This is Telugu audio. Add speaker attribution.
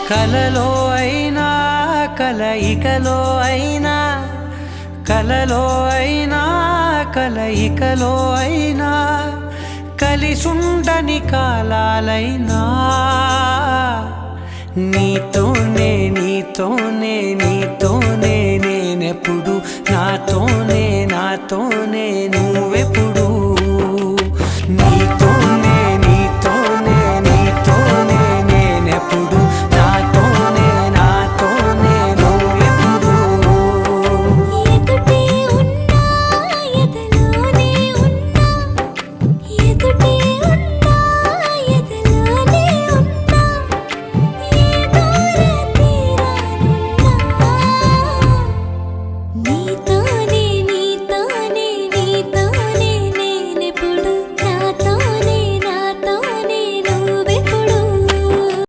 Speaker 1: కలలో అయినా కలయికలో అయినా కలలో అయినా కలయికలో అయినా కలిసుండని కాలాలైనా నీతోనే నీతోనే నీతోనే నేనెప్పుడు నాతోనే నాతోనే నువ్వే